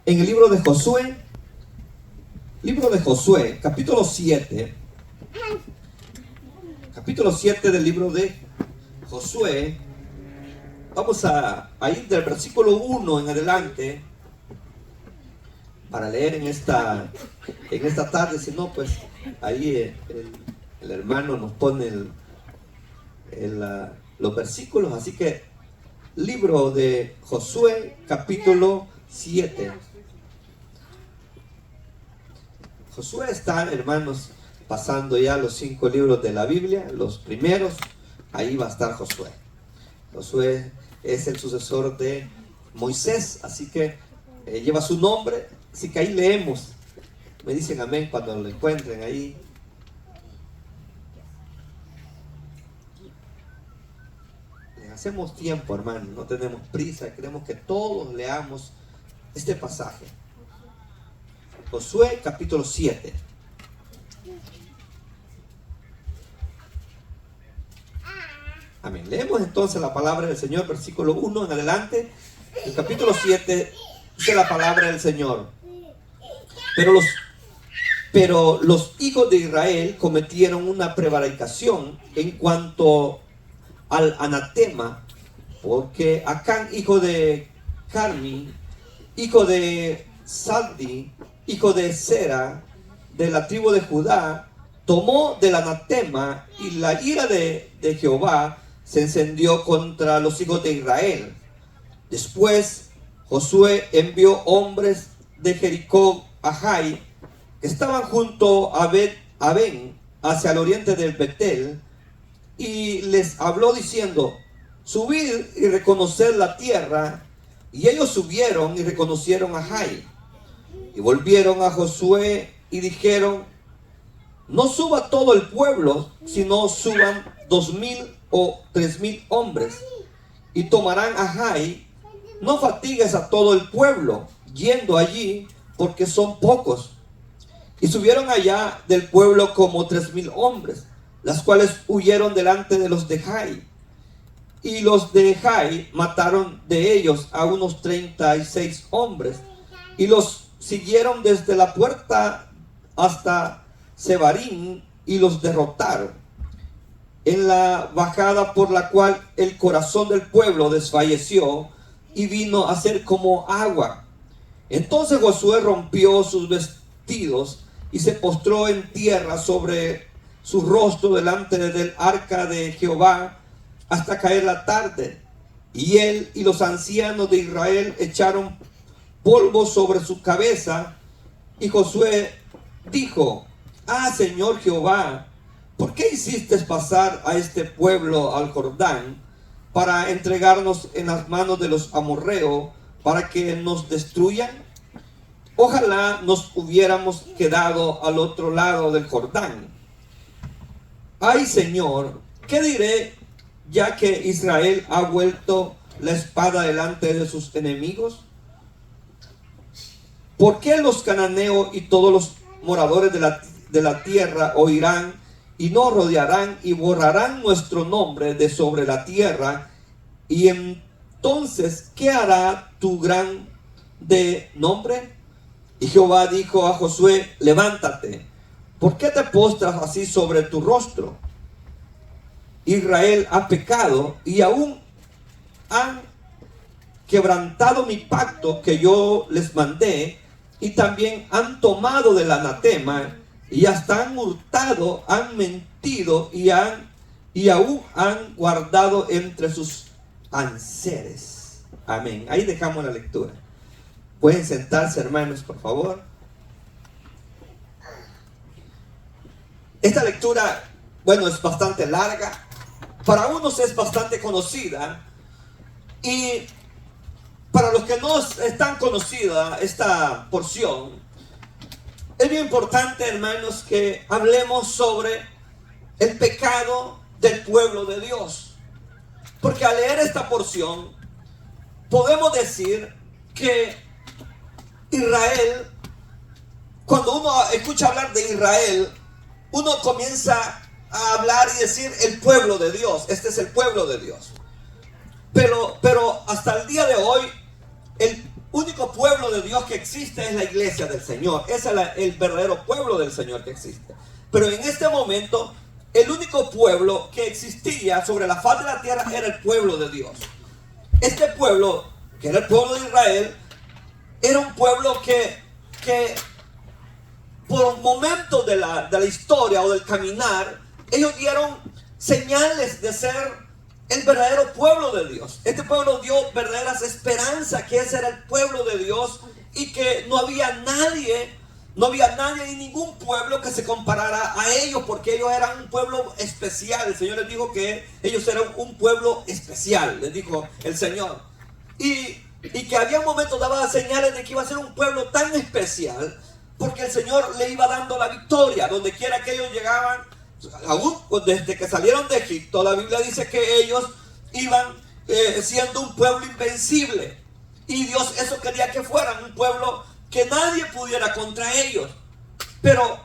en el libro de Josué, capítulo 7. Capítulo 7 del libro de Josué. Vamos a ir del versículo 1 en adelante para leer en esta tarde. Si no, pues ahí el hermano nos pone los versículos. Así que libro de Josué, capítulo 7. Josué está, hermanos, pasando ya los 5 libros de la Biblia, los primeros. Ahí va a estar Josué. Josué es el sucesor de Moisés, así que lleva su nombre. Así que ahí leemos. Me dicen amén cuando lo encuentren ahí. Les hacemos tiempo, hermano, no tenemos prisa. Queremos que todos leamos este pasaje. Josué capítulo 7. Amén. Leemos entonces la palabra del Señor, versículo 1 en adelante. El capítulo 7 dice la palabra del Señor. Pero los hijos de Israel cometieron una prevaricación en cuanto al anatema, porque Acán, hijo de Carmi, hijo de Saldi, hijo de Sera, de la tribu de Judá, tomó del anatema, y la ira de Jehová se encendió contra los hijos de Israel. Después Josué envió hombres de Jericó a Jai, que estaban junto a Ben, hacia el oriente del Betel, y les habló diciendo: subid y reconoced la tierra. Y ellos subieron y reconocieron a Jai. Y volvieron a Josué y dijeron: no suba todo el pueblo, sino suban 2,000 o 3,000 hombres, y tomarán a Jai. No fatigues a todo el pueblo yendo allí, porque son pocos. Y subieron allá del pueblo como 3,000 hombres, las cuales huyeron delante de los de Jai. Y los de Jai mataron de ellos a unos 36 hombres, y los siguieron desde la puerta hasta Sebarim, y los derrotaron en la bajada, por la cual el corazón del pueblo desfalleció y vino a ser como agua. Entonces Josué rompió sus vestidos y se postró en tierra sobre su rostro delante del arca de Jehová hasta caer la tarde. Y él y los ancianos de Israel echaron polvo sobre su cabeza. Y Josué dijo: Señor Jehová, ¿por qué hiciste pasar a este pueblo al Jordán para entregarnos en las manos de los amorreos, para que nos destruyan? Ojalá nos hubiéramos quedado al otro lado del Jordán. Ay, Señor, ¿qué diré, ya que Israel ha vuelto la espada delante de sus enemigos? ¿Por qué los cananeos y todos los moradores de la tierra oirán y nos rodearán y borrarán nuestro nombre de sobre la tierra? Y entonces, ¿qué hará tu grande nombre? Y Jehová dijo a Josué: levántate, ¿por qué te postras así sobre tu rostro? Israel ha pecado y aún han quebrantado mi pacto que yo les mandé, y también han tomado del anatema, y hasta han hurtado, han mentido, y aún han guardado entre sus enseres. Amén. Ahí dejamos la lectura. Pueden sentarse, hermanos, por favor. Esta lectura, bueno, es bastante larga. Para unos es bastante conocida, y para los que no es tan conocida esta porción, es bien importante, hermanos, que hablemos sobre el pecado del pueblo de Dios. Porque al leer esta porción podemos decir que Israel, cuando uno escucha hablar de Israel, uno comienza a hablar y decir el pueblo de Dios. Este es el pueblo de Dios. Pero hasta el día de hoy, el único pueblo de Dios que existe es la iglesia del Señor. Ese es el verdadero pueblo del Señor que existe. Pero en este momento, el único pueblo que existía sobre la faz de la tierra era el pueblo de Dios. Este pueblo, que era el pueblo de Israel, era un pueblo que por momentos de la historia o del caminar, ellos dieron señales de ser el verdadero pueblo de Dios. Este pueblo dio verdaderas esperanzas, que ese era el pueblo de Dios, y que no había nadie ni ningún pueblo que se comparara a ellos, porque ellos eran un pueblo especial. El Señor les dijo que ellos eran un pueblo especial, les dijo el Señor. Y que había momentos, daba señales de que iba a ser un pueblo tan especial, porque el Señor le iba dando la victoria donde quiera que ellos llegaban. Aún desde que salieron de Egipto, la Biblia dice que ellos iban siendo un pueblo invencible, y Dios eso quería que fueran un pueblo que nadie pudiera contra ellos. Pero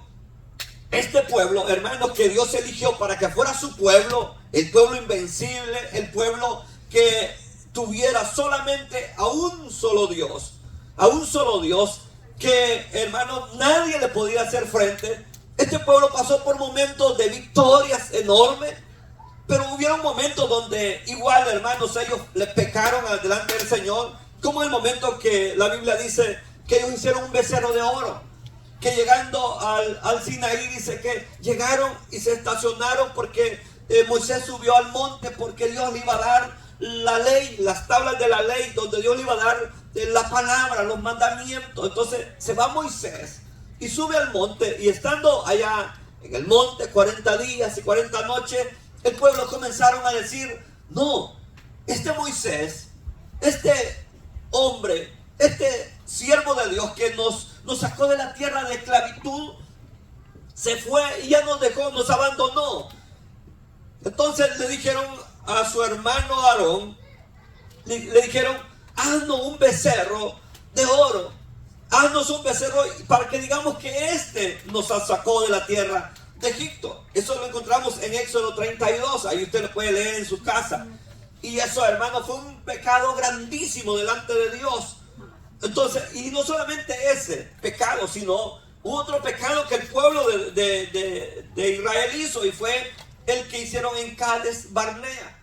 este pueblo, hermanos, que Dios eligió para que fuera su pueblo, el pueblo invencible, el pueblo que tuviera solamente a un solo Dios, que, hermanos, nadie le podía hacer frente. Este pueblo pasó por momentos de victorias enormes, pero hubieron momentos donde igual, hermanos, ellos le pecaron delante del Señor, como el momento que la Biblia dice que ellos hicieron un becerro de oro, que llegando al Sinaí, dice que llegaron y se estacionaron porque Moisés subió al monte, porque Dios le iba a dar la ley, las tablas de la ley, donde Dios le iba a dar la palabra, los mandamientos. Entonces se va Moisés y sube al monte, y estando allá en el monte 40 días y 40 noches, el pueblo comenzaron a decir: no, este Moisés, este hombre, este siervo de Dios que nos sacó de la tierra de esclavitud, se fue y ya nos dejó, nos abandonó. Entonces le dijeron a su hermano Aarón, le dijeron: haznos un becerro de oro, haznos un becerro para que digamos que este nos sacó de la tierra de Egipto. Eso lo encontramos en Éxodo 32, ahí usted lo puede leer en su casa. Y eso, hermano, fue un pecado grandísimo delante de Dios. Entonces, y no solamente ese pecado, sino otro pecado que el pueblo de Israel hizo, y fue el que hicieron en Cades Barnea,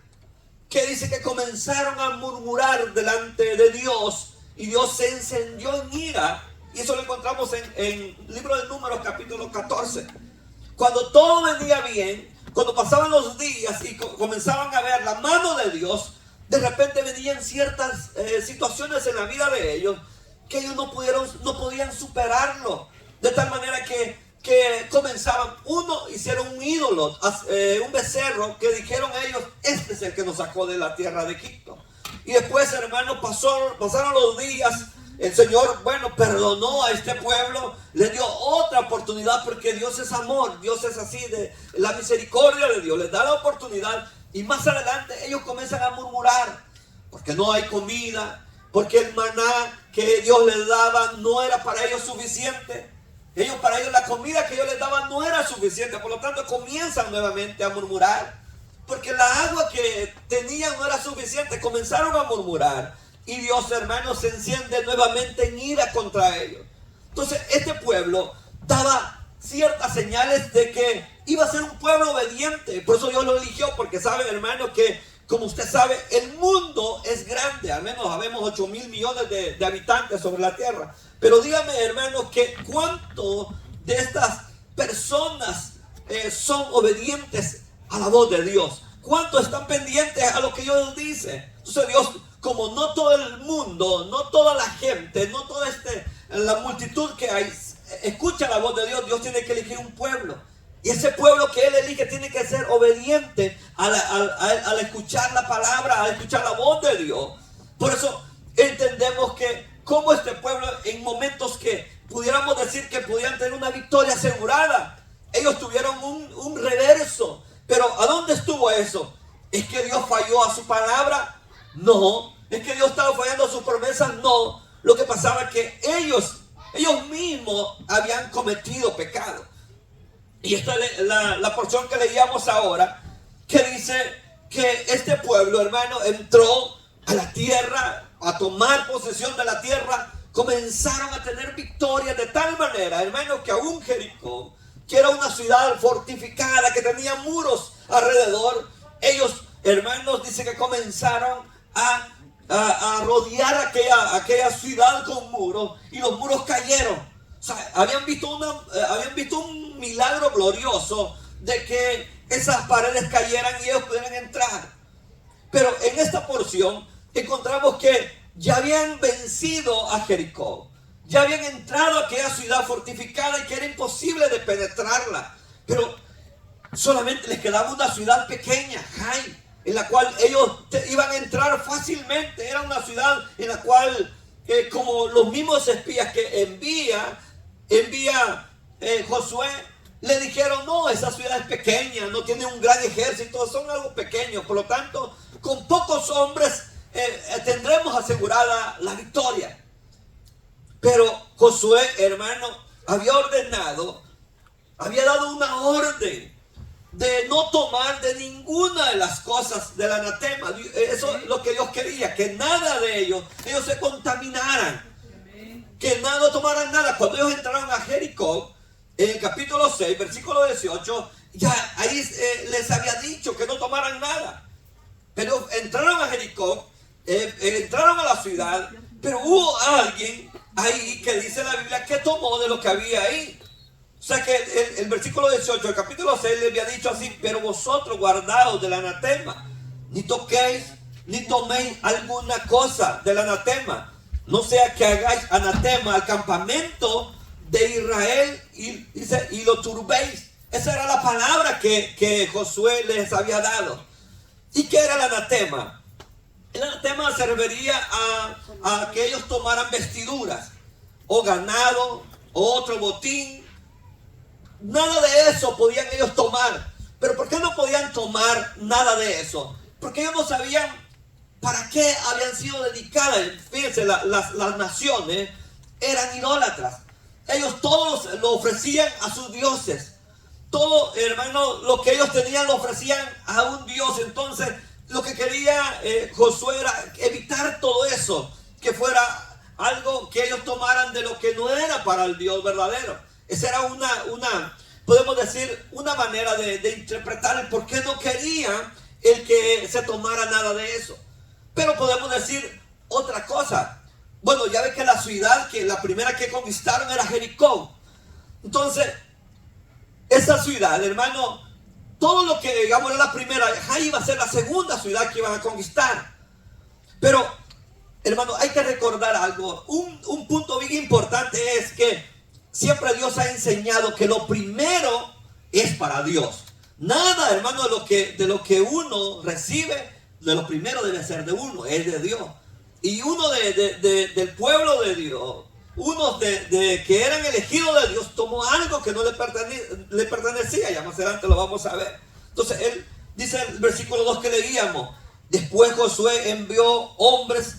que dice que comenzaron a murmurar delante de Dios, y Dios se encendió en ira. Y eso lo encontramos en el libro de Números, capítulo 14. Cuando todo venía bien, cuando pasaban los días y comenzaban a ver la mano de Dios, de repente venían ciertas situaciones en la vida de ellos que ellos no podían superarlo, de tal manera que comenzaban, hicieron un ídolo, un becerro, que dijeron ellos: este es el que nos sacó de la tierra de Egipto. Y después, hermanos, pasaron los días. El Señor, perdonó a este pueblo, le dio otra oportunidad, porque Dios es amor, Dios es así, de la misericordia de Dios, les da la oportunidad. Y más adelante ellos comienzan a murmurar, porque no hay comida, porque el maná que Dios les daba no era para ellos suficiente. Para ellos la comida que Dios les daba no era suficiente, por lo tanto comienzan nuevamente a murmurar, porque la agua que tenían no era suficiente. Comenzaron a murmurar, y Dios, hermanos, se enciende nuevamente en ira contra ellos. Entonces este pueblo daba ciertas señales de que iba a ser un pueblo obediente. Por eso Dios lo eligió, porque sabe, hermano, que como usted sabe, el mundo es grande. Al menos habemos 8,000 millones de habitantes sobre la tierra. Pero dígame, hermano, que cuánto de estas personas son obedientes a la voz de Dios. ¿Cuánto están pendientes a lo que Dios dice? Entonces Dios, como no todo el mundo, no toda la gente, no toda la multitud que hay escucha la voz de Dios, Dios tiene que elegir un pueblo. Y ese pueblo que Él elige tiene que ser obediente al escuchar la palabra, al escuchar la voz de Dios. Por eso entendemos que como este pueblo, en momentos que pudiéramos decir que podían tener una victoria asegurada, ellos tuvieron un reverso. Pero ¿a dónde estuvo eso? ¿Es que Dios falló a su palabra? No. ¿Es que Dios estaba fallando a sus promesas? No. Lo que pasaba es que ellos mismos habían cometido pecado. Y esta es la porción que leíamos ahora, que dice que este pueblo, hermano, entró a la tierra a tomar posesión de la tierra, comenzaron a tener victorias de tal manera, hermanos, que aún Jericó, que era una ciudad fortificada, que tenía muros alrededor, ellos, hermanos, dice que comenzaron a rodear aquella ciudad con muros, y los muros cayeron. O sea, habían visto un milagro glorioso de que esas paredes cayeran y ellos pudieran entrar. Pero en esta porción encontramos que ya habían vencido a Jericó, ya habían entrado a aquella ciudad fortificada y que era imposible de penetrarla. Pero solamente les quedaba una ciudad pequeña, Jai, en la cual ellos iban a entrar fácilmente. Era una ciudad en la cual, como los mismos espías que envía Josué, le dijeron: no, esa ciudad es pequeña, no tiene un gran ejército, son algo pequeños, por lo tanto, con pocos hombres tendremos asegurada la victoria. Pero Josué, hermano, había dado una orden de no tomar de ninguna de las cosas del anatema. Eso es lo que Dios quería, que nada de ellos se contaminaran, que no tomaran nada. Cuando ellos entraron a Jericó, en el capítulo 6, versículo 18, ya ahí les había dicho que no tomaran nada. Pero entraron a Jericó, entraron a la ciudad, pero hubo alguien ahí que dice la Biblia que tomó de lo que había ahí. O sea que el versículo 18 del capítulo 6 le había dicho así: pero vosotros guardaos del anatema, ni toquéis ni toméis alguna cosa del anatema, no sea que hagáis anatema al campamento de Israel y lo turbéis. Esa era la palabra que Josué les había dado. ¿Y qué era el anatema? El anatema se refería a que ellos tomaran vestiduras o ganado o otro botín. Nada de eso podían ellos tomar. ¿Pero por qué no podían tomar nada de eso? Porque ellos no sabían para qué habían sido dedicadas. Fíjense, las naciones eran idólatras. Ellos todos lo ofrecían a sus dioses. Todo, hermano, lo que ellos tenían lo ofrecían a un dios. Entonces, lo que quería Josué era evitar todo eso, que fuera algo que ellos tomaran de lo que no era para el Dios verdadero. Esa era podemos decir, una manera de interpretar el por qué no querían el que se tomara nada de eso. Pero podemos decir otra cosa. Bueno, ya ve que la ciudad, que la primera que conquistaron era Jericó. Entonces, esa ciudad, hermano, todo lo que, digamos, era la primera, ahí iba a ser la segunda ciudad que iban a conquistar. Pero, hermano, hay que recordar algo. Un punto bien importante es que siempre Dios ha enseñado que lo primero es para Dios. Nada, hermano, de lo que uno recibe, de lo primero debe ser de uno, es de Dios. Y uno del pueblo de Dios, unos que eran elegidos de Dios, tomó algo que no le pertenecía. Ya más adelante lo vamos a ver. Entonces él dice en el versículo 2 que leíamos: después Josué envió hombres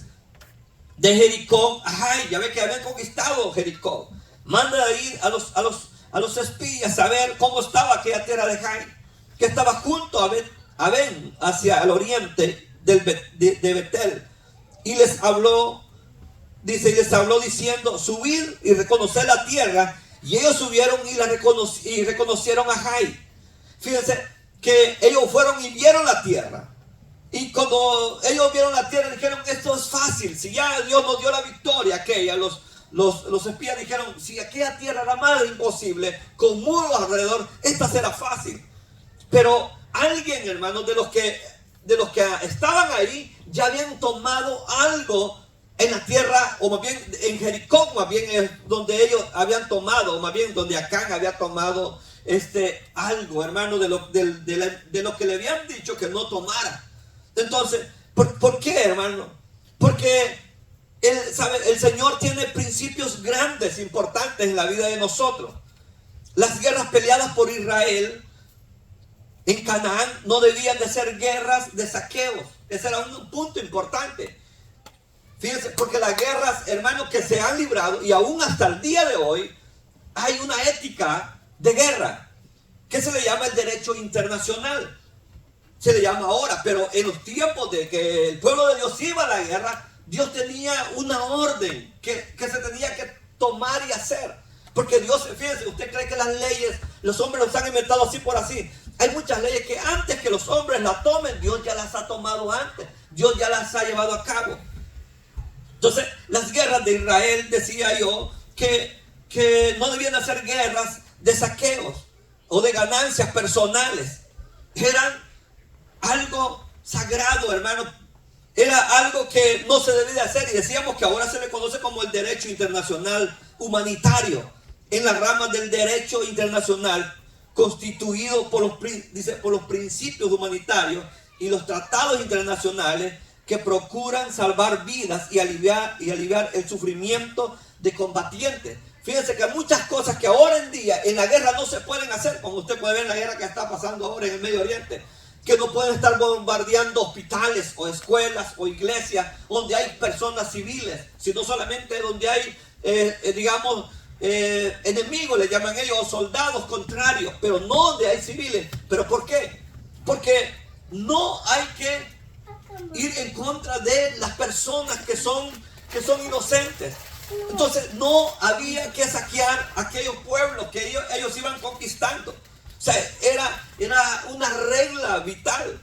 de Jericó a Jai. Ya ve que habían conquistado Jericó. Manda a ir a los espías a ver cómo estaba aquella tierra de Jai, que estaba junto a Ben, hacia el oriente de Betel. Y les habló diciendo: subid y reconocer la tierra. Y ellos subieron y reconocieron a Jai. Fíjense que ellos fueron y vieron la tierra. Y cuando ellos vieron la tierra, dijeron: esto es fácil. Si ya Dios nos dio la victoria aquella, los espías dijeron: si aquella tierra era más imposible, con muros alrededor, esta será fácil. Pero alguien, hermanos, de los que estaban ahí, ya habían tomado algo en la tierra, o más bien en Jericó, más bien es donde ellos habían tomado, o más bien donde Acán había tomado algo, hermano, de lo que le habían dicho que no tomara. Entonces, ¿por qué, hermano? Porque el Señor tiene principios grandes, importantes en la vida de nosotros. Las guerras peleadas por Israel en Canaán no debían de ser guerras de saqueos. Ese era un punto importante. Fíjense, porque las guerras, hermanos, que se han librado, y aún hasta el día de hoy, hay una ética de guerra que se le llama el derecho internacional. Se le llama ahora, pero en los tiempos de que el pueblo de Dios iba a la guerra, Dios tenía una orden que se tenía que tomar y hacer. Porque Dios, fíjense, usted cree que las leyes, los hombres las han inventado así por así. Hay muchas leyes que antes que los hombres las tomen, Dios ya las ha tomado antes. Dios ya las ha llevado a cabo. Entonces, las guerras de Israel, decía yo, que no debían hacer guerras de saqueos o de ganancias personales. Eran algo sagrado, hermano. Era algo que no se debía hacer. Y decíamos que ahora se le conoce como el derecho internacional humanitario. En las ramas del derecho internacional, constituido por los principios humanitarios y los tratados internacionales que procuran salvar vidas y aliviar el sufrimiento de combatientes. Fíjense que hay muchas cosas que ahora en día en la guerra no se pueden hacer, como usted puede ver en la guerra que está pasando ahora en el Medio Oriente, que no pueden estar bombardeando hospitales o escuelas o iglesias donde hay personas civiles, sino solamente donde hay, enemigos, le llaman ellos, o soldados contrarios, pero no donde hay civiles. ¿Pero por qué? Porque no hay que ir en contra de las personas que son inocentes. Entonces no había que saquear aquellos pueblos que ellos iban conquistando. O sea, era una regla vital.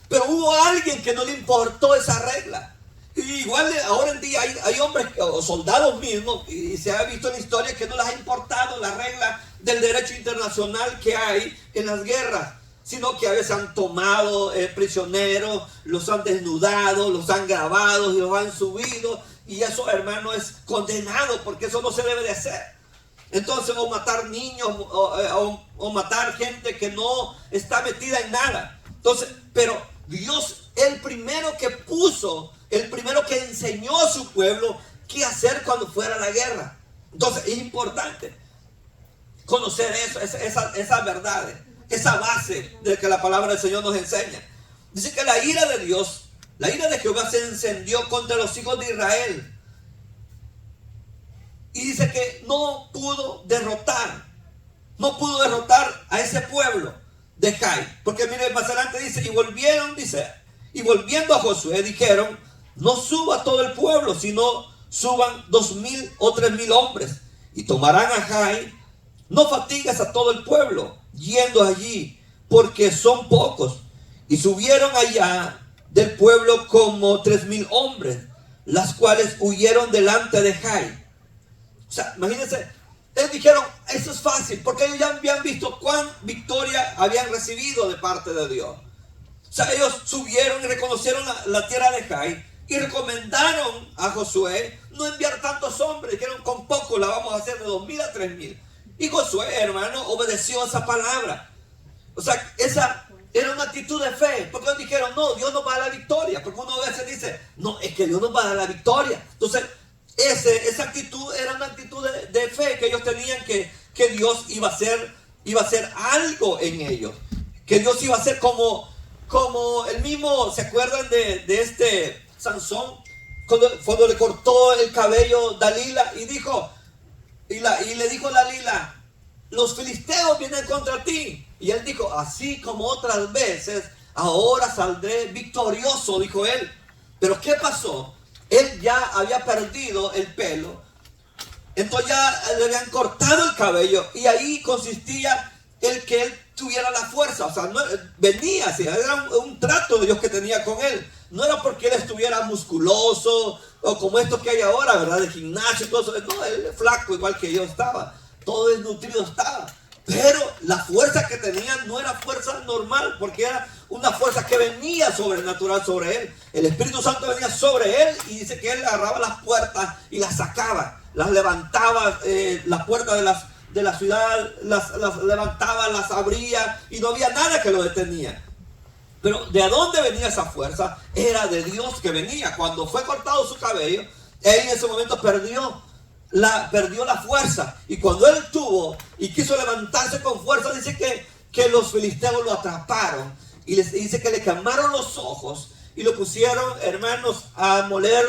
Pero hubo alguien que no le importó esa regla. Y igual ahora en día hay hombres o soldados mismos, y se ha visto en la historia, que no les ha importado la regla del derecho internacional que hay en las guerras, sino que a veces han tomado prisioneros, los han desnudado, los han grabado y los han subido. Y eso, hermano, es condenado, porque eso no se debe de hacer. Entonces, o matar niños, o matar gente que no está metida en nada. Entonces, pero Dios, el primero que enseñó a su pueblo qué hacer cuando fuera la guerra. Entonces, es importante conocer eso, esas verdades, esa base de que la palabra del Señor nos enseña. Dice que la ira de Dios, la ira de Jehová se encendió contra los hijos de Israel. Y dice que no pudo derrotar a ese pueblo de Jai. Porque mire, más adelante dice, y volviendo a Josué, dijeron, no suba todo el pueblo, sino suban 2,000 o 3,000 hombres. Y tomarán a Jai, no fatigues a todo el pueblo, yendo allí, porque son pocos. Y subieron allá del pueblo como 3,000 hombres, las cuales huyeron delante de Jai. O sea, imagínense, ellos dijeron, eso es fácil, porque ellos ya habían visto cuán victoria habían recibido de parte de Dios. O sea, ellos subieron y reconocieron la tierra de Jai y recomendaron a Josué no enviar tantos hombres. Dijeron, con poco la vamos a hacer de 2,000 a 3,000. Y Josué, hermano, obedeció esa palabra. O sea, esa era una actitud de fe, porque ellos dijeron, no, Dios nos va a dar la victoria. Porque uno a veces dice, no, es que Dios nos va a dar la victoria. Entonces, esa actitud era una actitud de fe, que ellos tenían que Dios iba a hacer algo en ellos, que Dios iba a hacer como el mismo. ¿Se acuerdan de este Sansón? Cuando le cortó el cabello Dalila y le dijo Dalila, los filisteos vienen contra ti. Y él dijo, así como otras veces, ahora saldré victorioso, dijo él. Pero ¿qué pasó? Él ya había perdido el pelo, entonces ya le habían cortado el cabello, y ahí consistía el que él tuviera la fuerza. O sea, no, venía así, era un trato de Dios que tenía con él. No era porque él estuviera musculoso o como estos que hay ahora, ¿verdad? De gimnasio y todo eso. No, él es flaco igual que yo estaba, todo desnutrido estaba. Pero la fuerza que tenía no era fuerza normal, porque era una fuerza que venía sobrenatural sobre él. El Espíritu Santo venía sobre él, y dice que él agarraba las puertas y las sacaba, las levantaba, las puertas de la ciudad, las levantaba, las abría, y no había nada que lo detenía. Pero ¿de dónde venía esa fuerza? Era de Dios que venía. Cuando fue cortado su cabello, él en ese momento perdió la fuerza. Y cuando él tuvo y quiso levantarse con fuerza, dice que los filisteos lo atraparon, y dice que le quemaron los ojos y lo pusieron, hermanos, a moler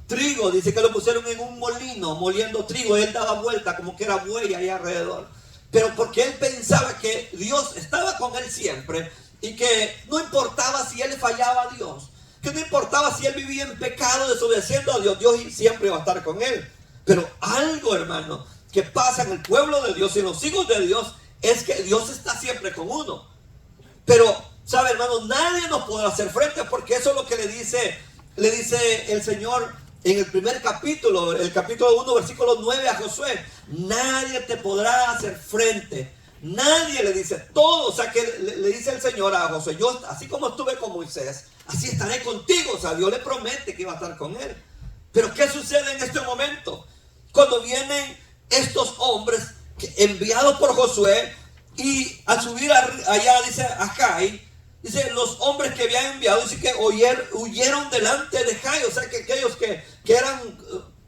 trigo. Dice que lo pusieron en un molino moliendo trigo, y él daba vuelta como que era buey ahí alrededor. Pero porque él pensaba que Dios estaba con él siempre, y que no importaba si él fallaba a Dios, que no importaba si él vivía en pecado, desobedeciendo a Dios, Dios siempre iba a estar con él. Pero algo, hermano, que pasa en el pueblo de Dios y en los hijos de Dios, es que Dios está siempre con uno. Pero, ¿sabe, hermano? Nadie nos podrá hacer frente, porque eso es lo que le dice el Señor en el primer capítulo, el capítulo 1, versículo 9 a Josué. Nadie te podrá hacer frente. Nadie, le dice todo. O sea, que le dice el Señor a Josué: yo, así como estuve con Moisés, así estaré contigo. O sea, Dios le promete que iba a estar con él. Pero ¿qué sucede en este momento? Cuando vienen estos hombres enviados por Josué, y al subir allá, dice a Jai, dice, los hombres que habían enviado, dice que huyeron delante de Jai. O sea, que aquellos que eran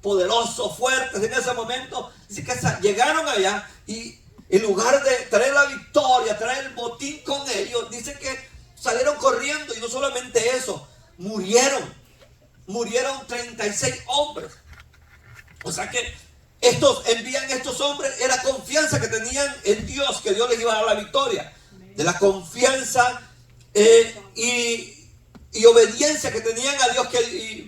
poderosos, fuertes en ese momento, dice que llegaron allá, y en lugar de traer la victoria, traer el botín con ellos, dice que salieron corriendo. Y no solamente eso, murieron 36 hombres. O sea que envían estos hombres, era confianza que tenían en Dios, que Dios les iba a dar la victoria. De la confianza y obediencia que tenían a Dios,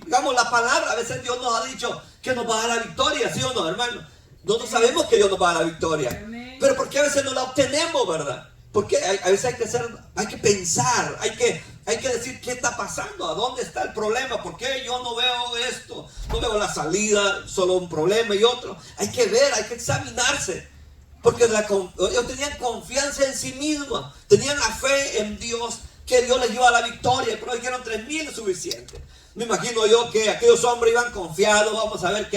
digamos, la palabra, a veces Dios nos ha dicho que nos va a dar la victoria, ¿sí o no, hermano? Nosotros sabemos que Dios nos va a dar la victoria, pero ¿por qué a veces no la obtenemos, verdad? Porque a veces hay que pensar, hay que decir qué está pasando, a dónde está el problema, por qué yo no veo esto, no veo la salida, solo un problema y otro. Hay que ver, hay que examinarse, porque ellos tenían confianza en sí mismos, tenían la fe en Dios, que Dios les iba a la victoria, pero dijeron 3,000 es suficiente. Me imagino yo que aquellos hombres iban confiados, vamos a ver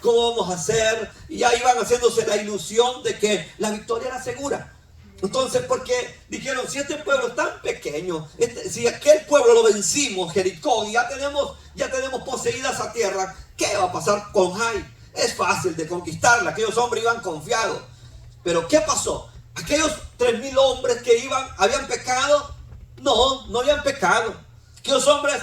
cómo vamos a hacer, y ya iban haciéndose la ilusión de que la victoria era segura. Entonces, porque dijeron, si este pueblo es tan pequeño, si aquel pueblo lo vencimos, Jericó, y ya tenemos poseída esa tierra, ¿qué va a pasar con Jai? Es fácil de conquistarla. Aquellos hombres iban confiados. Pero ¿qué pasó? Aquellos 3,000 hombres que ¿habían pecado? No habían pecado. Aquellos hombres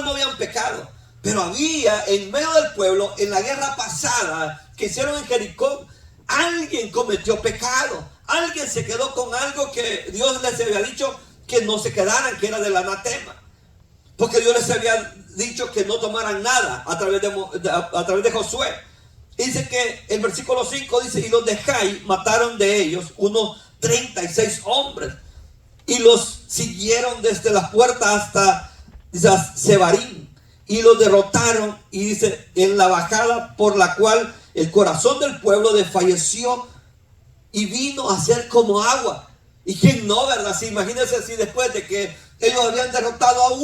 no habían pecado. Pero había en medio del pueblo, en la guerra pasada que hicieron en Jericó, alguien cometió pecado. Alguien se quedó con algo que Dios les había dicho que no se quedaran, que era del anatema. Porque Dios les había dicho que no tomaran nada a través de Josué. Dice que el versículo 5 dice, y los de Jai mataron de ellos unos 36 hombres, y los siguieron desde las puertas hasta Sebarim, y los derrotaron. Y dice, en la bajada por la cual el corazón del pueblo desfalleció, y vino a ser como agua. Y quién no, ¿verdad? Sí, imagínense si después de que ellos habían derrotado a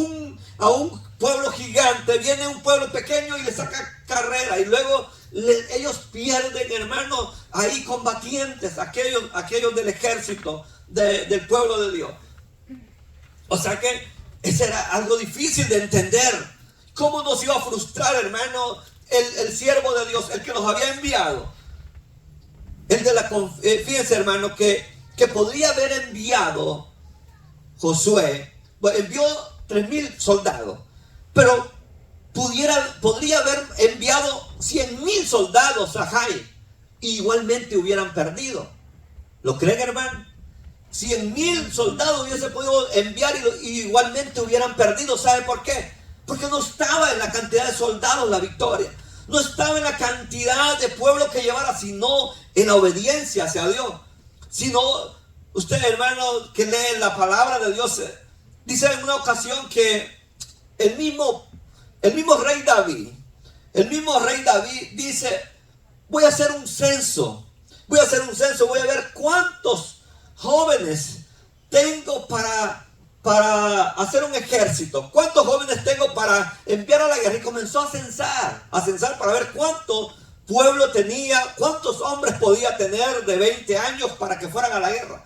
un pueblo gigante, viene un pueblo pequeño y le saca carrera, y luego ellos pierden, hermanos, ahí combatientes, aquellos del ejército del pueblo de Dios. O sea que eso era algo difícil de entender. ¿Cómo nos iba a frustrar, hermano, el siervo de Dios, el que nos había enviado? Fíjense, hermano, que podría haber enviado Josué, envió 3,000 soldados, pero podría haber enviado 100,000 soldados a Jai, y igualmente hubieran perdido. ¿Lo creen, hermano? 100,000 soldados hubiese podido enviar y igualmente hubieran perdido. ¿Sabe por qué? Porque no estaba en la cantidad de soldados la victoria. No estaba en la cantidad de pueblo que llevara, sino en la obediencia hacia Dios. Sino, usted, hermano, que lee la palabra de Dios, dice en una ocasión que el mismo rey David dice, voy a hacer un censo, voy a ver cuántos jóvenes tengo para hacer un ejército, cuántos jóvenes tengo para enviar a la guerra. Y comenzó a censar para ver cuánto pueblo tenía, cuántos hombres podía tener de 20 años para que fueran a la guerra.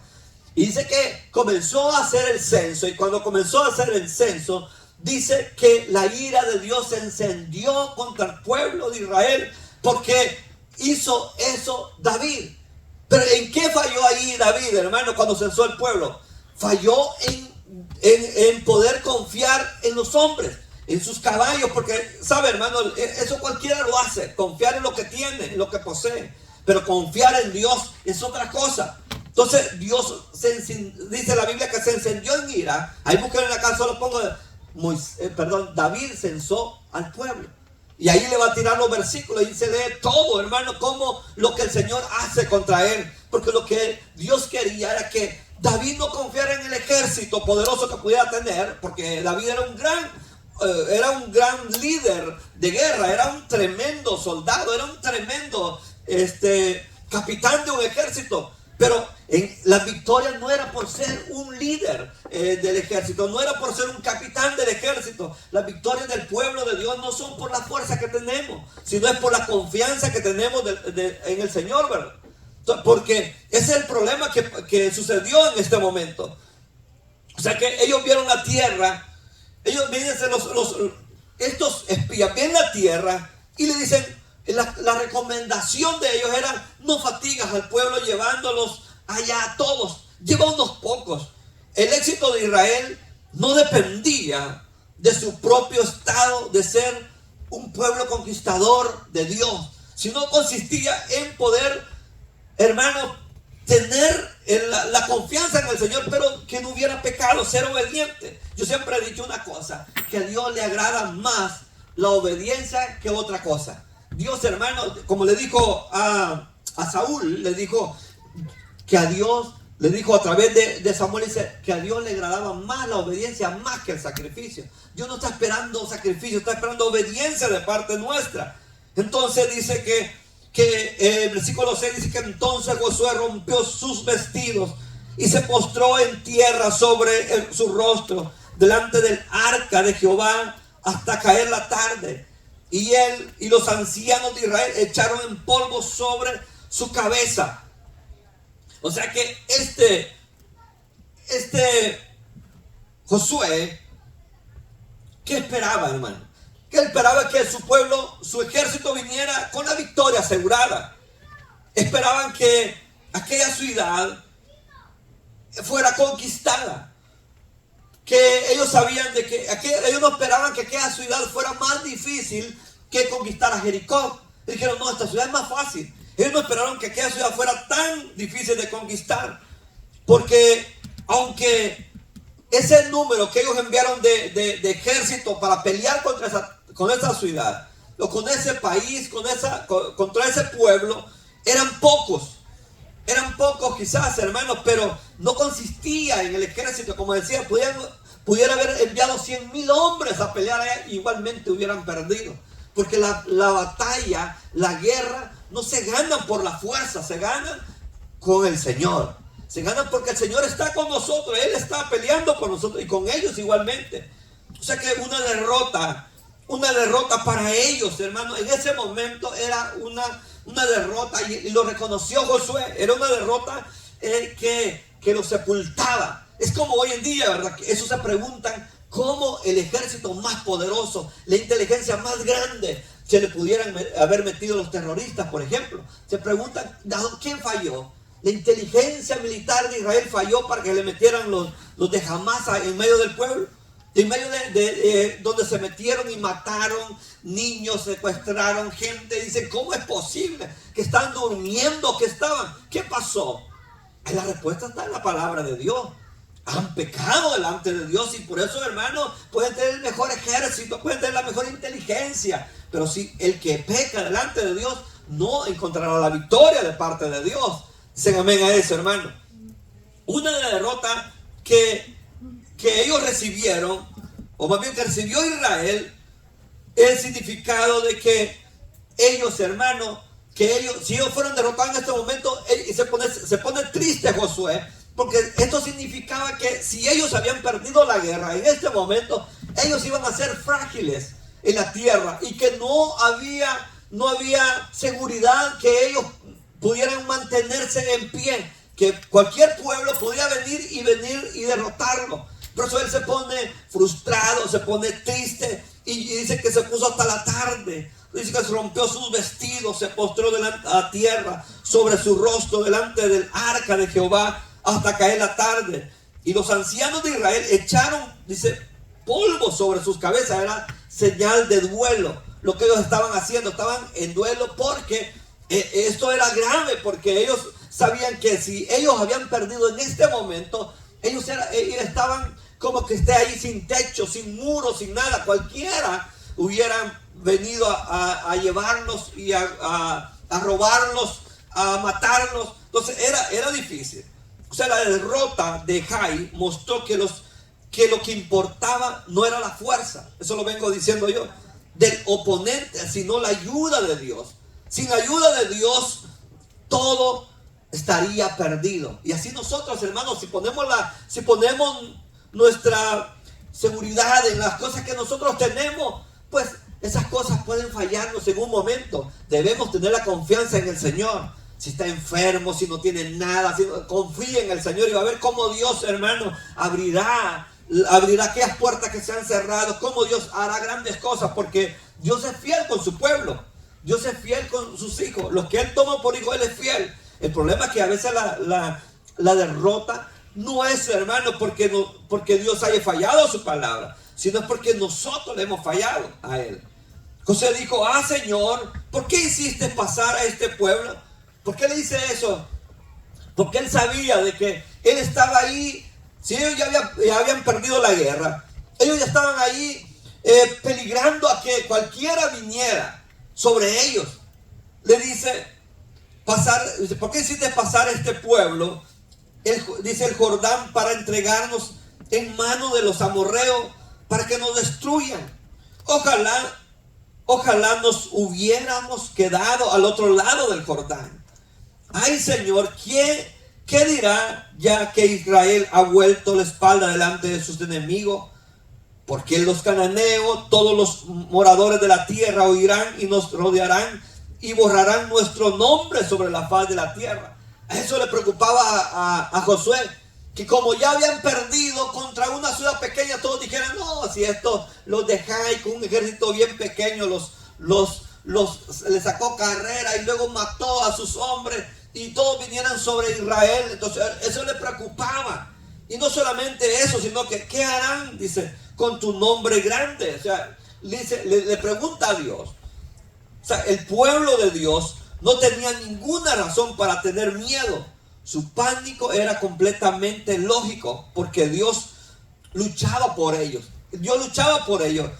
Y dice que comenzó a hacer el censo, y cuando comenzó a hacer el censo, dice que la ira de Dios se encendió contra el pueblo de Israel, porque hizo eso David. Pero ¿en qué falló ahí David, hermano, cuando censó el pueblo? Falló en poder confiar en los hombres, en sus caballos, porque, ¿sabe, hermano? Eso cualquiera lo hace, confiar en lo que tiene, en lo que posee, pero confiar en Dios es otra cosa. Entonces Dice la Biblia que se encendió en ira. Ahí busquen en la casa, solo pongo David censó al pueblo. Y ahí le va a tirar los versículos y se lee todo, hermano, como lo que el Señor hace contra él. Porque lo que Dios quería era que David no confiara en el ejército poderoso que pudiera tener, porque David era un gran líder de guerra, era un tremendo soldado, era un tremendo capitán de un ejército. Pero las victorias no era por ser un líder del ejército, no era por ser un capitán del ejército. Las victorias del pueblo de Dios no son por la fuerza que tenemos, sino es por la confianza que tenemos en el Señor, ¿verdad? Porque ese es el problema que sucedió en este momento. O sea que ellos vieron la tierra, estos espías ven la tierra y le dicen, la recomendación de ellos era: no fatigas al pueblo llevándolos allá a todos, lleva unos pocos. El éxito de Israel no dependía de su propio estado de ser un pueblo conquistador de Dios, sino consistía en poder, hermano, tener la confianza en el Señor, pero que no hubiera pecado, ser obediente. Yo siempre he dicho una cosa, que a Dios le agrada más la obediencia que otra cosa. Dios, hermano, como le dijo a Saúl, le dijo que a Dios, le dijo a través de Samuel, dice que a Dios le agradaba más la obediencia más que el sacrificio. Dios no está esperando sacrificio, está esperando obediencia de parte nuestra. Entonces dice que el versículo 6 dice que entonces Josué rompió sus vestidos y se postró en tierra sobre su rostro delante del arca de Jehová hasta caer la tarde. Y él y los ancianos de Israel echaron en polvo sobre su cabeza. O sea que Josué, ¿qué esperaba, hermano? Que él esperaba que su pueblo, su ejército viniera con la victoria asegurada. Esperaban que aquella ciudad fuera conquistada. Que ellos sabían de que ellos no esperaban que aquella ciudad fuera más difícil que conquistar a Jericó. Dijeron, no, esta ciudad es más fácil. Ellos no esperaron que aquella ciudad fuera tan difícil de conquistar. Porque aunque ese número que ellos enviaron de ejército para pelear con esa ciudad, o con ese país, contra ese pueblo, eran pocos quizás, hermanos, pero no consistía en el ejército. Como decía, pudiera haber enviado 100,000 hombres a pelear allá, igualmente hubieran perdido. Porque la batalla, la guerra, no se ganan por la fuerza, se ganan con el Señor. Se ganan porque el Señor está con nosotros, Él está peleando por nosotros y con ellos igualmente. O sea que una derrota para ellos, hermano, en ese momento era una derrota, y lo reconoció Josué. Era una derrota que los sepultaba. Es como hoy en día, ¿verdad? Eso se preguntan, cómo el ejército más poderoso, la inteligencia más grande, se le pudieran haber metido los terroristas, por ejemplo. Se preguntan, ¿quién falló? La inteligencia militar de Israel falló para que le metieran los de Hamas en medio del pueblo, en medio de donde se metieron y mataron niños, secuestraron gente. Dicen, ¿cómo es posible que están durmiendo? ¿Qué pasó? La respuesta está en la palabra de Dios. Han pecado delante de Dios, y por eso, hermanos, pueden tener el mejor ejército, pueden tener la mejor inteligencia, pero si el que peca delante de Dios no encontrará la victoria de parte de Dios. Dicen amén a eso, hermano. Una derrota que ellos recibieron, o más bien que recibió Israel, es el significado de que ellos, hermanos, si ellos fueron derrotados en este momento, se pone triste Josué, porque esto significaba que si ellos habían perdido la guerra en este momento, ellos iban a ser frágiles en la tierra, y que no había seguridad que ellos pudieran mantenerse en pie, que cualquier pueblo podía venir y derrotarlo. Por eso él se pone frustrado, se pone triste, y dice que se puso hasta la tarde. Dice que se rompió sus vestidos, se postró delante a la tierra sobre su rostro delante del arca de Jehová hasta caer la tarde. Y los ancianos de Israel echaron, dice, polvo sobre sus cabezas. Era señal de duelo lo que ellos estaban haciendo. Estaban en duelo porque esto era grave, porque ellos sabían que si ellos habían perdido en este momento, ellos estaban como que esté ahí sin techo, sin muro, sin nada. Cualquiera hubieran venido a llevarlos y a robarlos, a matarlos. Entonces era difícil. O sea, la derrota de Jai mostró que lo que importaba no era la fuerza, eso lo vengo diciendo yo, del oponente, sino la ayuda de Dios. Sin la ayuda de Dios, todo estaría perdido. Y así nosotros, hermanos, si ponemos nuestra seguridad en las cosas que nosotros tenemos, pues esas cosas pueden fallarnos en un momento. Debemos tener la confianza en el Señor. Si está enfermo, si no tiene nada, confía en el Señor y va a ver cómo Dios, hermano, abrirá aquellas puertas que se han cerrado, cómo Dios hará grandes cosas, porque Dios es fiel con su pueblo, Dios es fiel con sus hijos. Los que Él toma por hijos, Él es fiel. El problema es que a veces la derrota no es, hermano, porque Dios haya fallado a su palabra, sino es porque nosotros le hemos fallado a Él. José dijo: Señor, ¿por qué hiciste pasar a este pueblo? ¿Por qué le dice eso? Porque él sabía de que él estaba ahí. Si ellos ya habían perdido la guerra, ellos ya estaban ahí peligrando a que cualquiera viniera sobre ellos. Le dice: ¿por qué hiciste pasar a este pueblo? Dice el Jordán, para entregarnos en mano de los amorreos, para que nos destruyan. Ojalá nos hubiéramos quedado al otro lado del Jordán. Ay, Señor, ¿qué dirá ya que Israel ha vuelto la espalda delante de sus enemigos? Porque los cananeos, todos los moradores de la tierra, oirán y nos rodearán y borrarán nuestro nombre sobre la faz de la tierra. A eso le preocupaba a Josué, que como ya habían perdido contra una ciudad pequeña, todos dijeran: no, si esto los de Jai, con un ejército bien pequeño, le sacó carrera y luego mató a sus hombres y todos vinieran sobre Israel. Entonces eso le preocupaba. Y no solamente eso, sino que ¿qué harán? Dice, con tu nombre grande. O sea, le pregunta a Dios. O sea, el pueblo de Dios no tenía ninguna razón para tener miedo. Su pánico era completamente lógico, porque Dios luchaba por ellos. Dios luchaba por ellos.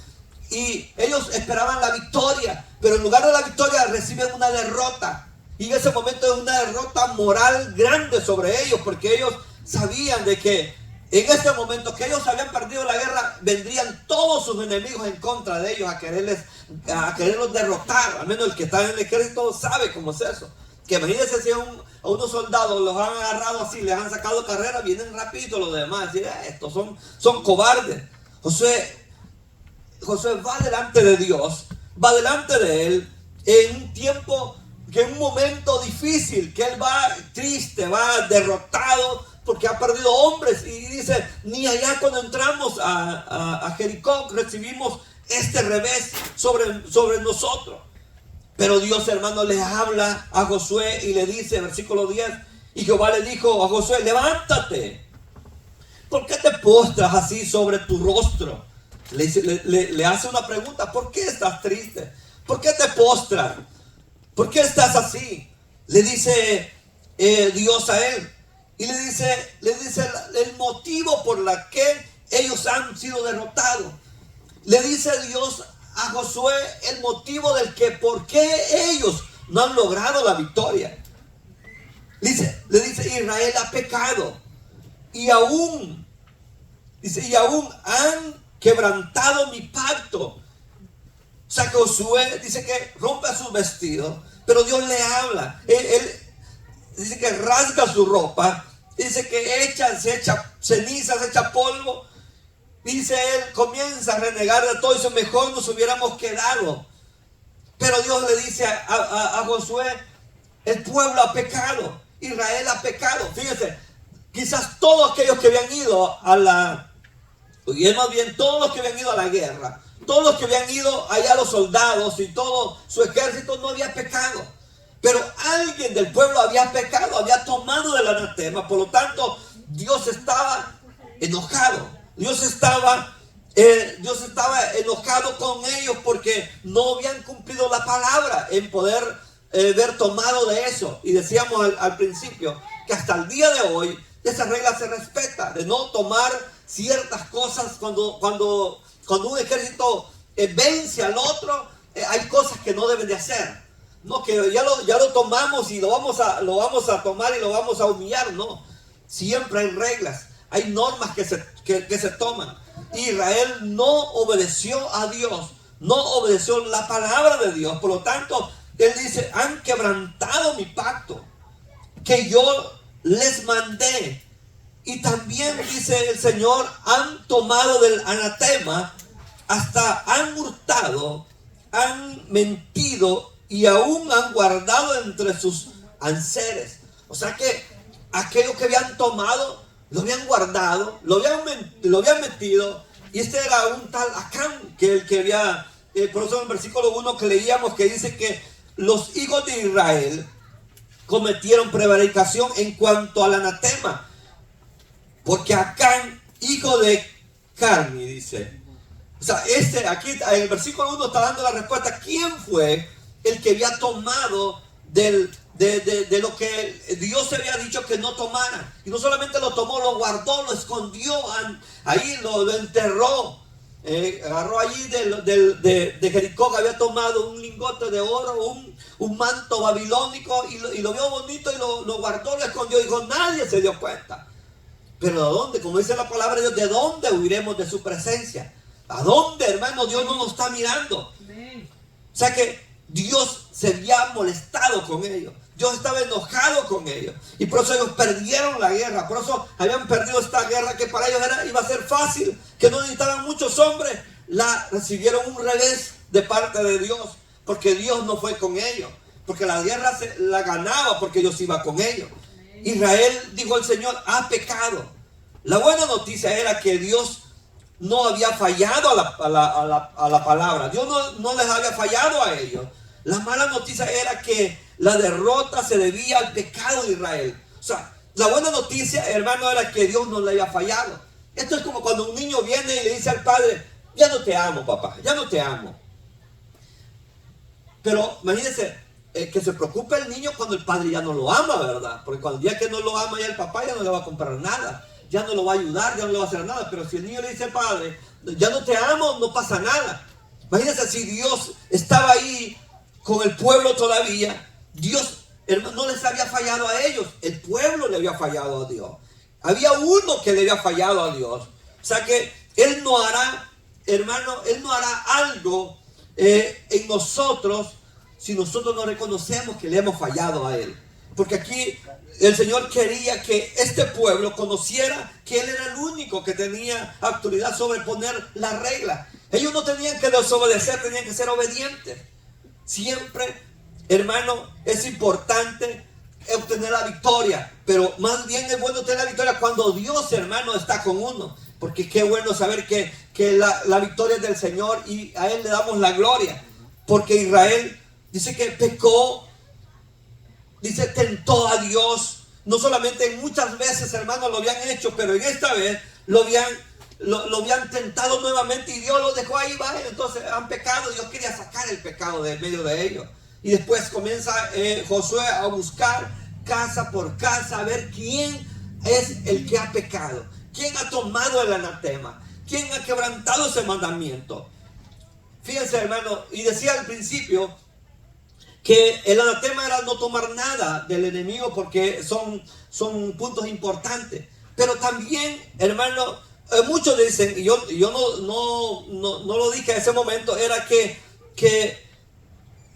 Y ellos esperaban la victoria, pero en lugar de la victoria reciben una derrota. Y en ese momento es una derrota moral grande sobre ellos, porque ellos sabían de que en este momento que ellos habían perdido la guerra, vendrían todos sus enemigos en contra de ellos a quererlos derrotar. Al menos el que está en el ejército sabe cómo es eso. Que imagínense si a unos soldados los han agarrado así, les han sacado carrera, vienen rapidito los demás, y estos son cobardes. Josué va delante de Dios, va delante de Él en un tiempo, que en un momento difícil, que Él va triste, va derrotado, porque ha perdido hombres. Y dice: ni allá cuando entramos a Jericó recibimos este revés sobre nosotros. Pero Dios, hermano, le habla a Josué y le dice, versículo 10, y Jehová le dijo a Josué: levántate, ¿por qué te postras así sobre tu rostro? Le hace una pregunta: ¿por qué estás triste? ¿Por qué te postras? ¿Por qué estás así? Le dice Dios a él. Y le dice el motivo por la que ellos han sido derrotados. Le dice Dios a Josué el motivo por qué ellos no han logrado la victoria. Le dice: Israel ha pecado y aún han quebrantado mi pacto. O sea, Josué dice que rompe sus vestidos, pero Dios le habla. Él dice que rasga su ropa, dice que se echa ceniza, se echa polvo. Dice él, comienza a renegar de todo y dice: mejor nos hubiéramos quedado. Pero Dios le dice a Josué: el pueblo ha pecado, Israel ha pecado. Fíjense, quizás todos aquellos que habían ido todos los que habían ido a la guerra, todos los que habían ido allá, los soldados y todo su ejército, no había pecado. Pero alguien del pueblo había pecado, había tomado del anatema. Por lo tanto, Dios estaba enojado. Dios estaba enojado con ellos porque no habían cumplido la palabra en poder haber tomado de eso. Y decíamos al principio que hasta el día de hoy esa regla se respeta, de no tomar ciertas cosas, cuando un ejército vence al otro, hay cosas que no deben de hacer. No, que ya lo tomamos y lo vamos a tomar y lo vamos a humillar. No, siempre hay reglas, hay normas que se toman. Israel no obedeció a Dios, no obedeció la palabra de Dios. Por lo tanto, él dice, han quebrantado mi pacto que yo les mandé. Y también dice el Señor, han tomado del anatema, hasta han hurtado, han mentido y aún han guardado entre sus enseres. O sea que aquello que habían tomado, lo habían guardado, lo habían metido. Y este era un tal Acán, que había, por eso en el versículo 1 que leíamos, que dice que los hijos de Israel cometieron prevaricación en cuanto al anatema. Porque Acán, hijo de Carmi, dice. O sea, aquí en el versículo 1 está dando la respuesta. ¿Quién fue el que había tomado de lo que Dios había dicho que no tomara? Y no solamente lo tomó, lo guardó, lo escondió, ahí lo enterró. Agarró allí de Jericó, que había tomado un lingote de oro, un manto babilónico, y lo vio bonito y lo guardó, lo escondió. Dijo, nadie se dio cuenta. Pero ¿de dónde? Como dice la palabra de Dios, ¿de dónde huiremos de su presencia? ¿A dónde, hermano? Dios no nos está mirando. O sea que Dios se había molestado con ellos. Dios estaba enojado con ellos. Y por eso ellos perdieron la guerra. Por eso habían perdido esta guerra que para ellos iba a ser fácil. Que no necesitaban muchos hombres. Recibieron un revés de parte de Dios. Porque Dios no fue con ellos. Porque la guerra la ganaba porque Dios iba con ellos. Israel, dijo el Señor, ha pecado. La buena noticia era que Dios no había fallado a la palabra. Dios no les había fallado a ellos. La mala noticia era que la derrota se debía al pecado de Israel. O sea, la buena noticia, hermano, era que Dios no le había fallado. Esto es como cuando un niño viene y le dice al padre, ya no te amo, papá, ya no te amo. Pero imagínense, que se preocupe el niño cuando el padre ya no lo ama, ¿verdad? Porque cuando el día que no lo ama, ya el papá ya no le va a comprar nada, ya no lo va a ayudar, ya no le va a hacer nada. Pero si el niño le dice al padre, ya no te amo, no pasa nada. Imagínense si Dios estaba ahí con el pueblo todavía. Dios, hermano, no les había fallado a ellos, el pueblo le había fallado a Dios. Había uno que le había fallado a Dios. O sea que Él no hará, hermano, Él no hará algo en nosotros si nosotros no reconocemos que le hemos fallado a Él. Porque aquí el Señor quería que este pueblo conociera que Él era el único que tenía autoridad sobre poner la regla. Ellos no tenían que desobedecer, tenían que ser obedientes. Siempre, hermano, es importante obtener la victoria. Pero más bien es bueno tener la victoria cuando Dios, hermano, está con uno. Porque qué bueno saber que la victoria es del Señor y a Él le damos la gloria. Porque Israel dice que pecó, dice tentó a Dios. No solamente muchas veces, hermanos, lo habían hecho, pero en esta vez lo habían tentado nuevamente y Dios los dejó ahí, ¿vale? Entonces han pecado. Dios quería sacar el pecado de medio de ellos. Y después comienza Josué a buscar casa por casa, a ver quién es el que ha pecado, quién ha tomado el anatema, quién ha quebrantado ese mandamiento. Fíjense, hermano, y decía al principio que el anatema era no tomar nada del enemigo, porque son puntos importantes. Pero también, hermano, muchos dicen, y yo no lo dije en ese momento, era que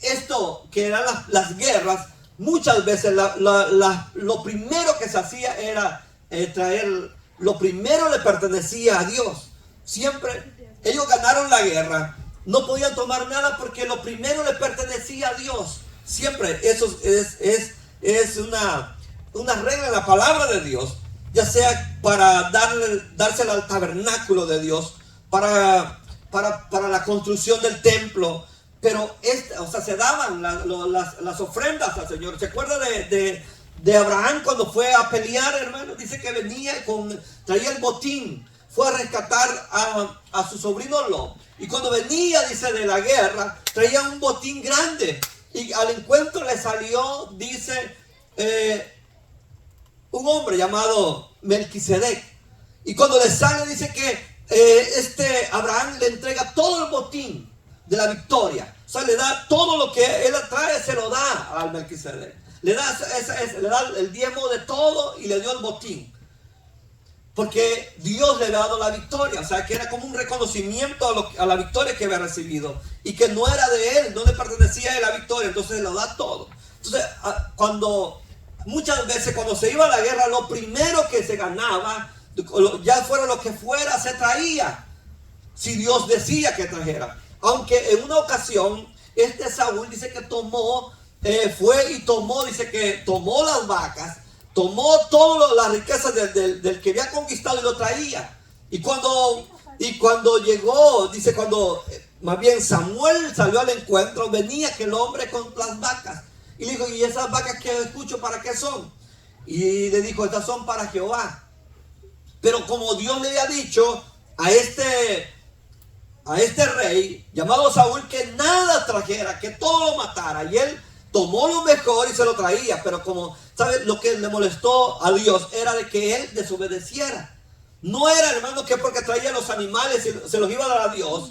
esto, que eran las guerras, muchas veces lo primero que se hacía era traer, lo primero le pertenecía a Dios. Siempre ellos ganaron la guerra, no podían tomar nada porque lo primero le pertenecía a Dios. Siempre eso es una regla en la palabra de Dios, ya sea para dársela al tabernáculo de Dios, para la construcción del templo. Pero se daban las ofrendas al Señor. ¿Se acuerda de Abraham cuando fue a pelear, hermano? Dice que venía traía el botín, fue a rescatar a su sobrino Lot. Y cuando venía, dice, de la guerra, traía un botín grande. Y al encuentro le salió, dice, un hombre llamado Melquisedec. Y cuando le sale dice que Abraham le entrega todo el botín de la victoria. O sea, le da todo lo que él trae, se lo da al Melquisedec. Le da el diezmo de todo y le dio el botín. Porque Dios le había dado la victoria. O sea, que era como un reconocimiento a la victoria que había recibido. Y que no era de él, no le pertenecía a él la victoria. Entonces le da todo. Entonces, muchas veces cuando se iba a la guerra, lo primero que se ganaba, ya fuera lo que fuera, se traía. Si Dios decía que trajera. Aunque en una ocasión, Saúl dice que dice que tomó las vacas, tomó todas las riquezas del que había conquistado y lo traía. Y cuando llegó, dice, más bien Samuel salió al encuentro, venía aquel hombre con las vacas. Y le dijo, ¿y esas vacas que escucho para qué son? Y le dijo, estas son para Jehová. Pero como Dios le había dicho a este rey llamado Saúl que nada trajera, que todo lo matara, y él tomó lo mejor y se lo traía. Pero como, ¿sabes? Lo que le molestó a Dios era de que él desobedeciera. No era, hermano, que porque traía los animales y se los iba a dar a Dios,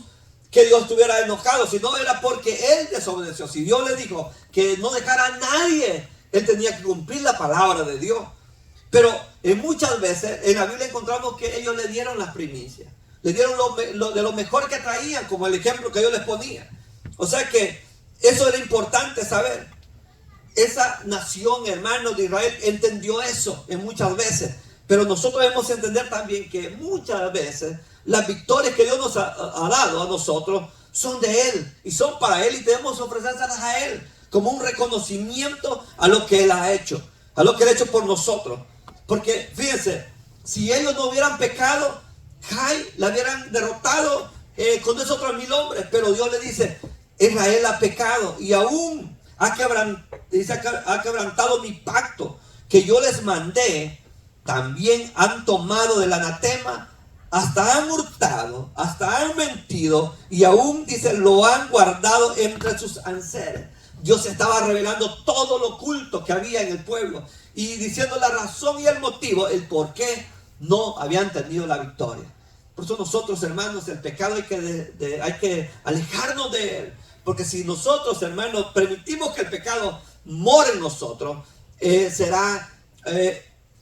que Dios estuviera enojado, sino era porque él desobedeció. Si Dios le dijo que no dejara a nadie, él tenía que cumplir la palabra de Dios. Pero muchas veces en la Biblia encontramos que ellos le dieron las primicias. Le dieron de lo mejor que traían, como el ejemplo que yo les ponía. O sea que eso era importante saber. Esa nación, hermanos de Israel, entendió eso en muchas veces. Pero nosotros debemos entender también que muchas veces las victorias que Dios nos ha dado a nosotros son de Él y son para Él, y debemos ofrecérselas a Él como un reconocimiento a lo que Él ha hecho, a lo que Él ha hecho por nosotros. Porque fíjense, si ellos no hubieran pecado, Jai la hubieran derrotado con esos otros 1000 hombres. Pero Dios le dice, Israel ha pecado y aún ha quebrantado mi pacto que yo les mandé. También han tomado del anatema, hasta han hurtado, hasta han mentido, y aún, dice, lo han guardado entre sus enseres. Dios estaba revelando todo lo oculto que había en el pueblo y diciendo la razón y el motivo, el por qué no habían tenido la victoria. Por eso nosotros, hermanos, el pecado hay que alejarnos de él. Porque si nosotros, hermanos, permitimos que el pecado more en nosotros, será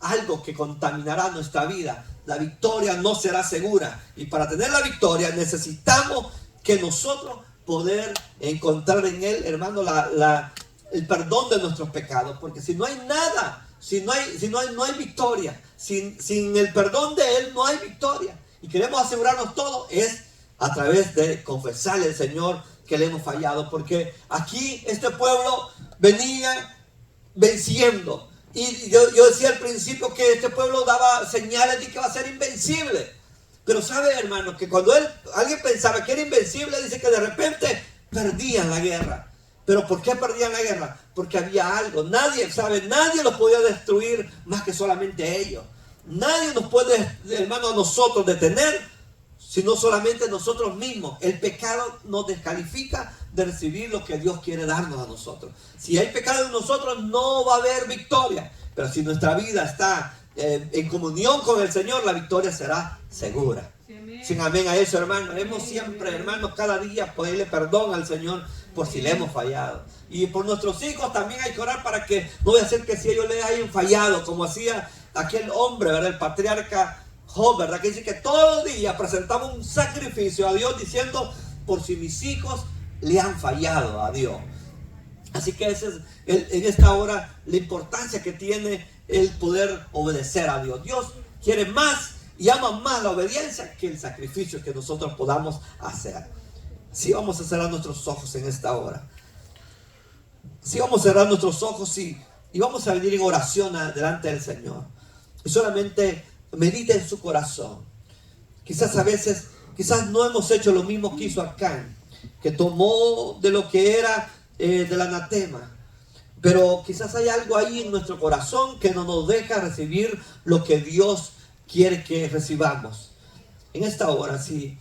algo que contaminará nuestra vida. La victoria no será segura. Y para tener la victoria necesitamos que nosotros poder encontrar en él, hermano, el perdón de nuestros pecados. Porque si no hay nada, no hay victoria. Sin el perdón de él no hay victoria. Y queremos asegurarnos todo es a través de confesarle al Señor que le hemos fallado. Porque aquí este pueblo venía venciendo. Y yo decía al principio que este pueblo daba señales de que va a ser invencible. Pero sabe, hermano, que cuando alguien pensaba que era invencible, dice que de repente perdían la guerra. ¿Pero por qué perdían la guerra? Porque había algo. Nadie los podía destruir más que solamente ellos. Nadie nos puede, hermano, a nosotros detener, sino solamente nosotros mismos. El pecado nos descalifica de recibir lo que Dios quiere darnos a nosotros. Si hay pecado en nosotros, no va a haber victoria. Pero si nuestra vida está en comunión con el Señor, la victoria será segura. Sin amén a eso, hermano. Debemos siempre, hermanos, cada día pedirle perdón al Señor por si le hemos fallado. Y por nuestros hijos también hay que orar para que no vaya a ser que si ellos le hayan fallado, como hacía aquel hombre, ¿verdad? El patriarca Job, ¿verdad? Que dice que todos los días presentaba un sacrificio a Dios diciendo, por si mis hijos le han fallado a Dios. Así que esa es en esta hora la importancia que tiene el poder obedecer a Dios. Dios quiere más y ama más la obediencia que el sacrificio que nosotros podamos hacer. Sí, vamos a cerrar nuestros ojos en esta hora. Sí, vamos a cerrar nuestros ojos y vamos a venir en oración delante del Señor. Y solamente medite en su corazón. Quizás a veces, no hemos hecho lo mismo que hizo Acán, que tomó de lo que era del anatema. Pero quizás hay algo ahí en nuestro corazón que no nos deja recibir lo que Dios quiere que recibamos. En esta hora, así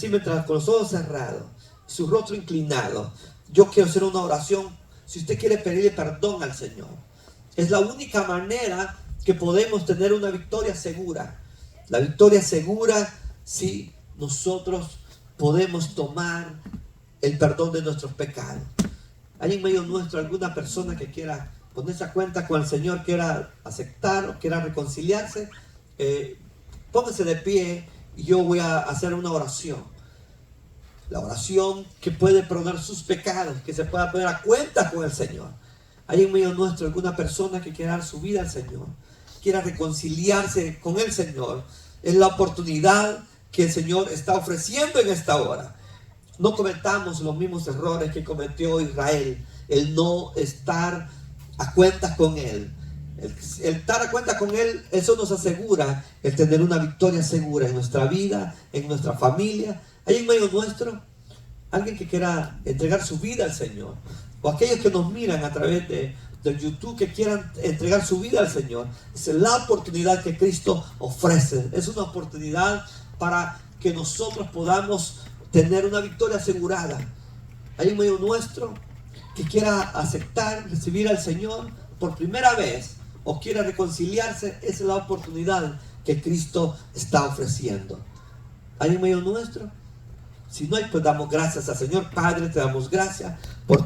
mientras con los ojos cerrados, su rostro inclinado, yo quiero hacer una oración. Si usted quiere pedirle perdón al Señor, es la única manera que podemos tener una victoria segura. La victoria segura si nosotros podemos tomar el perdón de nuestros pecados. ¿Hay en medio nuestro alguna persona que quiera ponerse a cuenta con el Señor, quiera aceptar o quiera reconciliarse? Póngase de pie y yo voy a hacer una oración. La oración que puede perdonar sus pecados, que se pueda poner a cuenta con el Señor. ¿Hay en medio nuestro alguna persona que quiera dar su vida al Señor, quiera reconciliarse con el Señor? Es la oportunidad que el Señor está ofreciendo en esta hora. No cometamos los mismos errores que cometió Israel, el no estar a cuentas con Él. El estar a cuenta con Él, eso nos asegura el tener una victoria segura en nuestra vida, en nuestra familia. ¿Hay en medio nuestro alguien que quiera entregar su vida al Señor? O aquellos que nos miran a través del YouTube que quieran entregar su vida al Señor. Es la oportunidad que Cristo ofrece. Es una oportunidad para que nosotros podamos tener una victoria asegurada. Hay en medio nuestro que quiera aceptar, recibir al Señor por primera vez o quiera reconciliarse. Esa es la oportunidad que Cristo está ofreciendo. Hay en medio nuestro. Si no hay, pues damos gracias al Señor. Padre, te damos gracias por